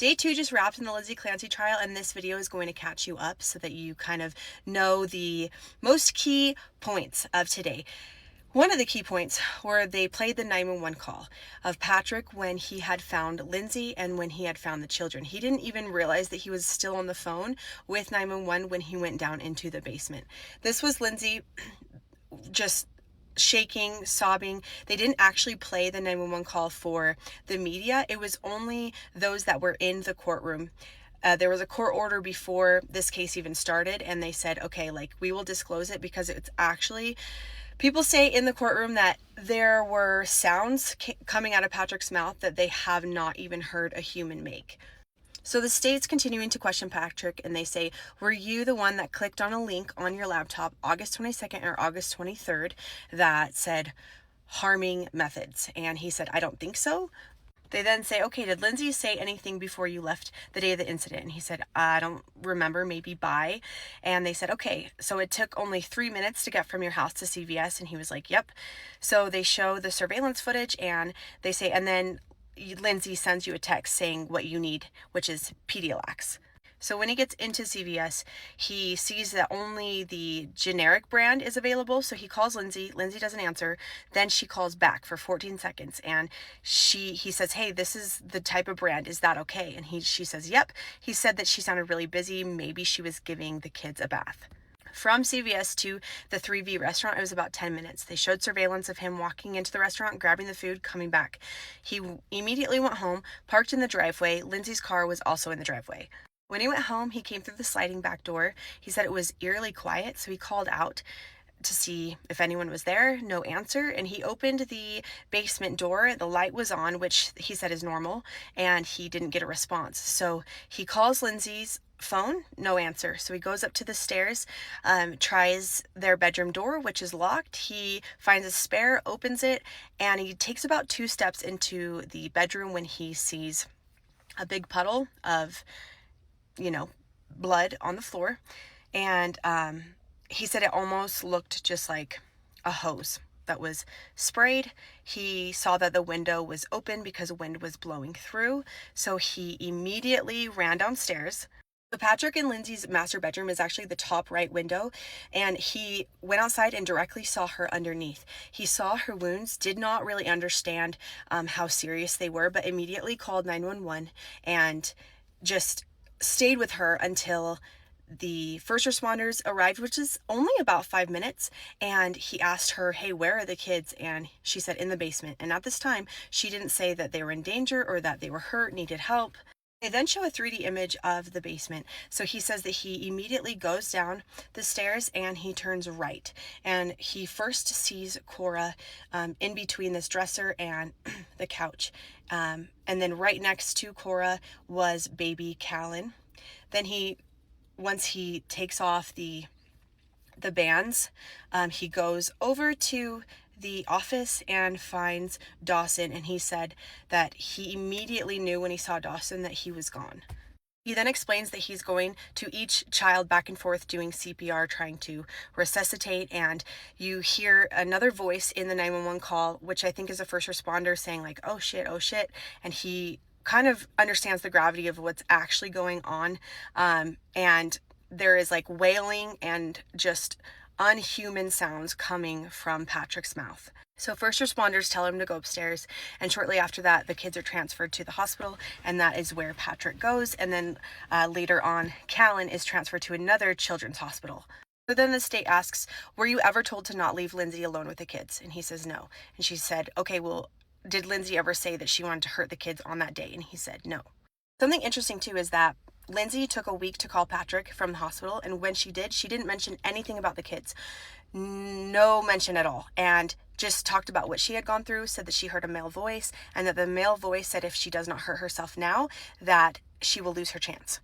Day 2 just wrapped in the Lindsay Clancy trial, and this video is going to catch you up so that you kind of know the most key points of today. One of the key points were they played the 911 call of Patrick when he had found Lindsay and when he had found the children. He didn't even realize that he was still on the phone with 911 when he went down into the basement. This was Lindsay just shaking, sobbing. They didn't actually play the 911 call for the media. It was only those that were in the courtroom. There was a court order before this case even started, and they said, okay, like, we will disclose it because it's actually, people say in the courtroom that there were sounds coming out of Patrick's mouth that they have not even heard a human make. So the state's continuing to question Patrick, and they say, were you the one that clicked on a link on your laptop August 22nd or August 23rd that said harming methods? And he said, I don't think so. They then say, okay, did Lindsay say anything before you left the day of the incident? And he said, I don't remember, maybe bye. And they said, okay, so it took only 3 minutes to get from your house to CVS. And he was like, yep. So they show the surveillance footage, and they say, and then Lindsay sends you a text saying what you need, which is Pedialyte. So when he gets into CVS, he sees that only the generic brand is available. So he calls Lindsay. Lindsay doesn't answer. Then she calls back for 14 seconds, and he says, hey, this is the type of brand. Is that okay? And she says, yep. He said that she sounded really busy. Maybe she was giving the kids a bath. From CVS to the 3V restaurant, it was about 10 minutes. They showed surveillance of him walking into the restaurant, grabbing the food, coming back. He immediately went home, parked in the driveway. Lindsay's car was also in the driveway. When he went home, he came through the sliding back door. He said it was eerily quiet, so he called out to see if anyone was there. No answer. And he opened the basement door. The light was on, which he said is normal, and he didn't get a response. So he calls Lindsay's phone, no answer. So he goes up to the stairs, tries their bedroom door, which is locked. He finds a spare, opens it, and he takes about 2 steps into the bedroom when he sees a big puddle of, blood on the floor. And he said it almost looked just like a hose that was sprayed. He saw that the window was open because wind was blowing through. So he immediately ran downstairs. So Patrick and Lindsay's master bedroom is actually the top right window, and he went outside and directly saw her underneath. He saw her wounds, did not really understand how serious they were, but immediately called 911 and just stayed with her until the first responders arrived, which is only about 5 minutes. And he asked her, hey, where are the kids? And she said, in the basement. And at this time, she didn't say that they were in danger or that they were hurt, needed help. They then show a 3D image of the basement. So he says that he immediately goes down the stairs and he turns right. And he first sees Cora in between this dresser and the couch. And then right next to Cora was baby Callan. Then once he takes off the bands, he goes over to the office and finds Dawson, and he said that he immediately knew when he saw Dawson that he was gone. He then explains that he's going to each child back and forth doing CPR, trying to resuscitate, and you hear another voice in the 911 call, which I think is a first responder saying like, oh shit, and he kind of understands the gravity of what's actually going on, and there is like wailing and just unhuman sounds coming from Patrick's mouth. So first responders tell him to go upstairs, and shortly after that, the kids are transferred to the hospital, and that is where Patrick goes. And then later on, Callan is transferred to another children's hospital. So then the state asks, were you ever told to not leave Lindsay alone with the kids? And he says no. And she said, okay, well, did Lindsay ever say that she wanted to hurt the kids on that day? And he said no. Something interesting too is that Lindsay took a week to call Patrick from the hospital, and when she did, she didn't mention anything about the kids. No mention at all. And just talked about what she had gone through, said that she heard a male voice, and that the male voice said if she does not hurt herself now, that she will lose her chance.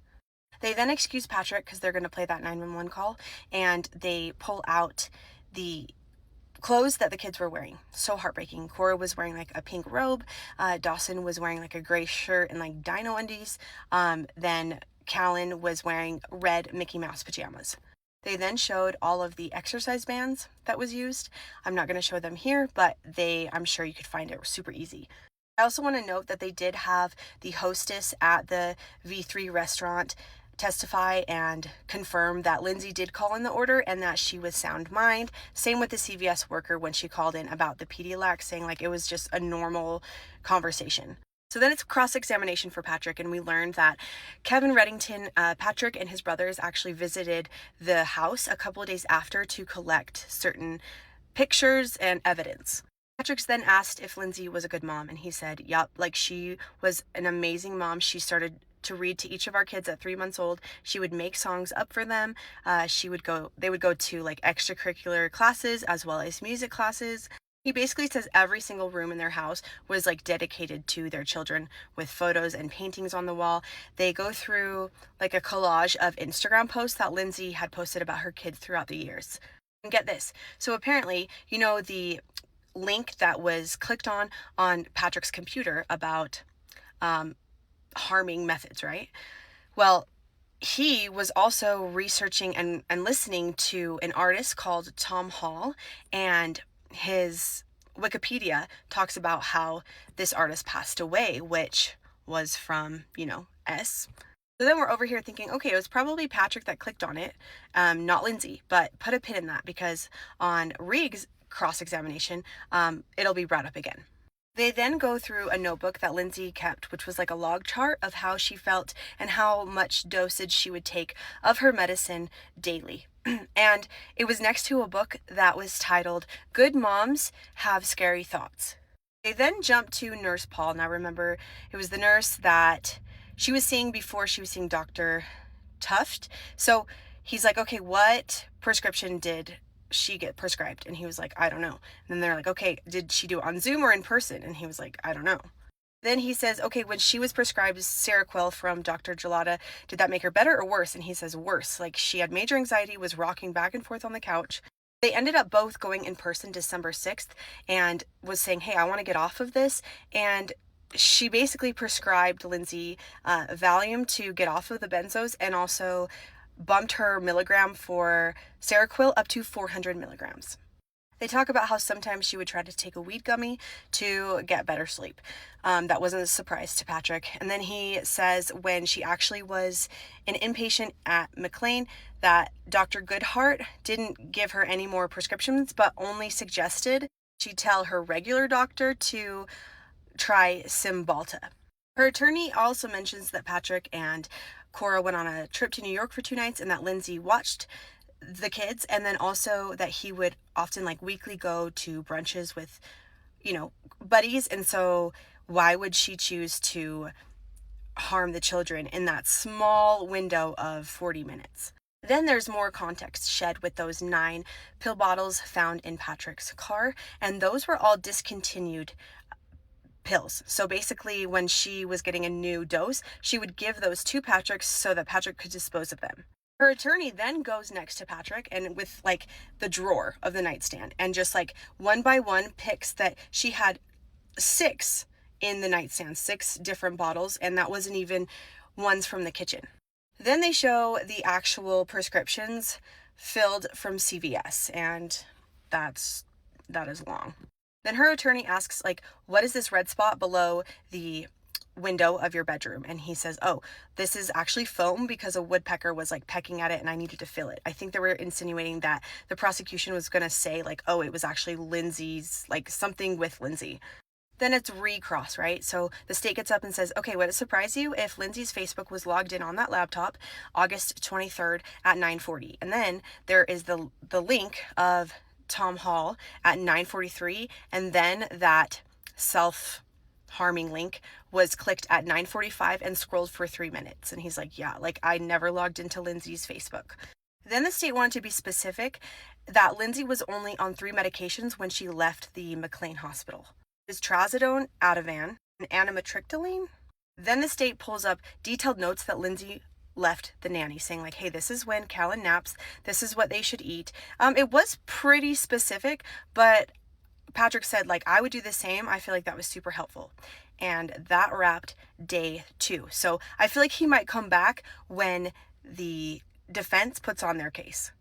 They then excuse Patrick because they're going to play that 911 call, and they pull out the clothes that the kids were wearing. So heartbreaking. Cora was wearing like a pink robe. Dawson was wearing like a gray shirt and like dino undies. Then Callan was wearing red Mickey Mouse pajamas. They then showed all of the exercise bands that was used. I'm not going to show them here, but I'm sure you could find it super easy. I also want to note that they did have the hostess at the V3 restaurant testify and confirm that Lindsay did call in the order and that she was sound mind. Same with the CVS worker when she called in about the Pedialyte, saying like it was just a normal conversation. So then it's cross-examination for Patrick, and we learned that Kevin Reddington, Patrick and his brothers actually visited the house a couple of days after to collect certain pictures and evidence. Patrick's then asked if Lindsay was a good mom, and he said, yup, like she was an amazing mom. She started to read to each of our kids at 3 months old. She would make songs up for them. They would go to like extracurricular classes as well as music classes. He basically says every single room in their house was like dedicated to their children with photos and paintings on the wall. They go through like a collage of Instagram posts that Lindsay had posted about her kid throughout the years. And get this. So apparently, the link that was clicked on Patrick's computer about harming methods, right? Well, he was also researching and listening to an artist called Tom Hall, and his Wikipedia talks about how this artist passed away, which was from, S. So then we're over here thinking, okay, it was probably Patrick that clicked on it, not Lindsay, but put a pin in that because on Riggs' cross-examination, it'll be brought up again. They then go through a notebook that Lindsay kept, which was like a log chart of how she felt and how much dosage she would take of her medicine daily. And it was next to a book that was titled, Good Moms Have Scary Thoughts. They then jump to Nurse Paul. Now remember, it was the nurse that she was seeing before she was seeing Dr. Tuft. So he's like, okay, what prescription did she get prescribed? And he was like, I don't know. And then they're like, okay, did she do it on Zoom or in person? And he was like, I don't know. Then he says, okay, when she was prescribed Seroquel from Dr. Gelada, did that make her better or worse? And he says worse. Like she had major anxiety, was rocking back and forth on the couch. They ended up both going in person December 6th and was saying, hey, I want to get off of this. And she basically prescribed Lindsay Valium to get off of the benzos and also bumped her milligram for Seroquel up to 400 milligrams. They talk about how sometimes she would try to take a weed gummy to get better sleep. That wasn't a surprise to Patrick. And then he says when she actually was an inpatient at McLean that Dr. Goodhart didn't give her any more prescriptions, but only suggested she tell her regular doctor to try Cymbalta. Her attorney also mentions that Patrick and Cora went on a trip to New York for 2 nights and that Lindsay watched the kids, and then also that he would often like weekly go to brunches with, buddies. And so why would she choose to harm the children in that small window of 40 minutes? Then there's more context shed with those 9 pill bottles found in Patrick's car, and those were all discontinued pills. So basically when she was getting a new dose, she would give those to Patrick so that Patrick could dispose of them. Her attorney then goes next to Patrick and with like the drawer of the nightstand and just like one by one picks that she had 6 in the nightstand, 6 different bottles, and that wasn't even ones from the kitchen. Then they show the actual prescriptions filled from CVS, and that is long. Then her attorney asks, like, what is this red spot below the window of your bedroom? And he says, oh, this is actually foam because a woodpecker was like pecking at it and I needed to fill it. I think they were insinuating that the prosecution was going to say like, oh, it was actually Lindsay's, like something with Lindsay. Then it's recross, right? So the state gets up and says, okay, would it surprise you if Lindsay's Facebook was logged in on that laptop August 23rd at 9:40? And then there is the link of Tom Hall at 9:43, and then that self-harming link was clicked at 9:45 and scrolled for 3 minutes. And he's like, yeah, like I never logged into Lindsay's Facebook. Then the state wanted to be specific that Lindsay was only on 3 medications when she left the McLean Hospital. Is trazodone, Ativan, and amitriptyline. Then the state pulls up detailed notes that Lindsay left the nanny saying like, hey, this is when Callan naps, this is what they should eat. It was pretty specific, but Patrick said like, I would do the same. I feel like that was super helpful. And that wrapped day 2. So I feel like he might come back when the defense puts on their case.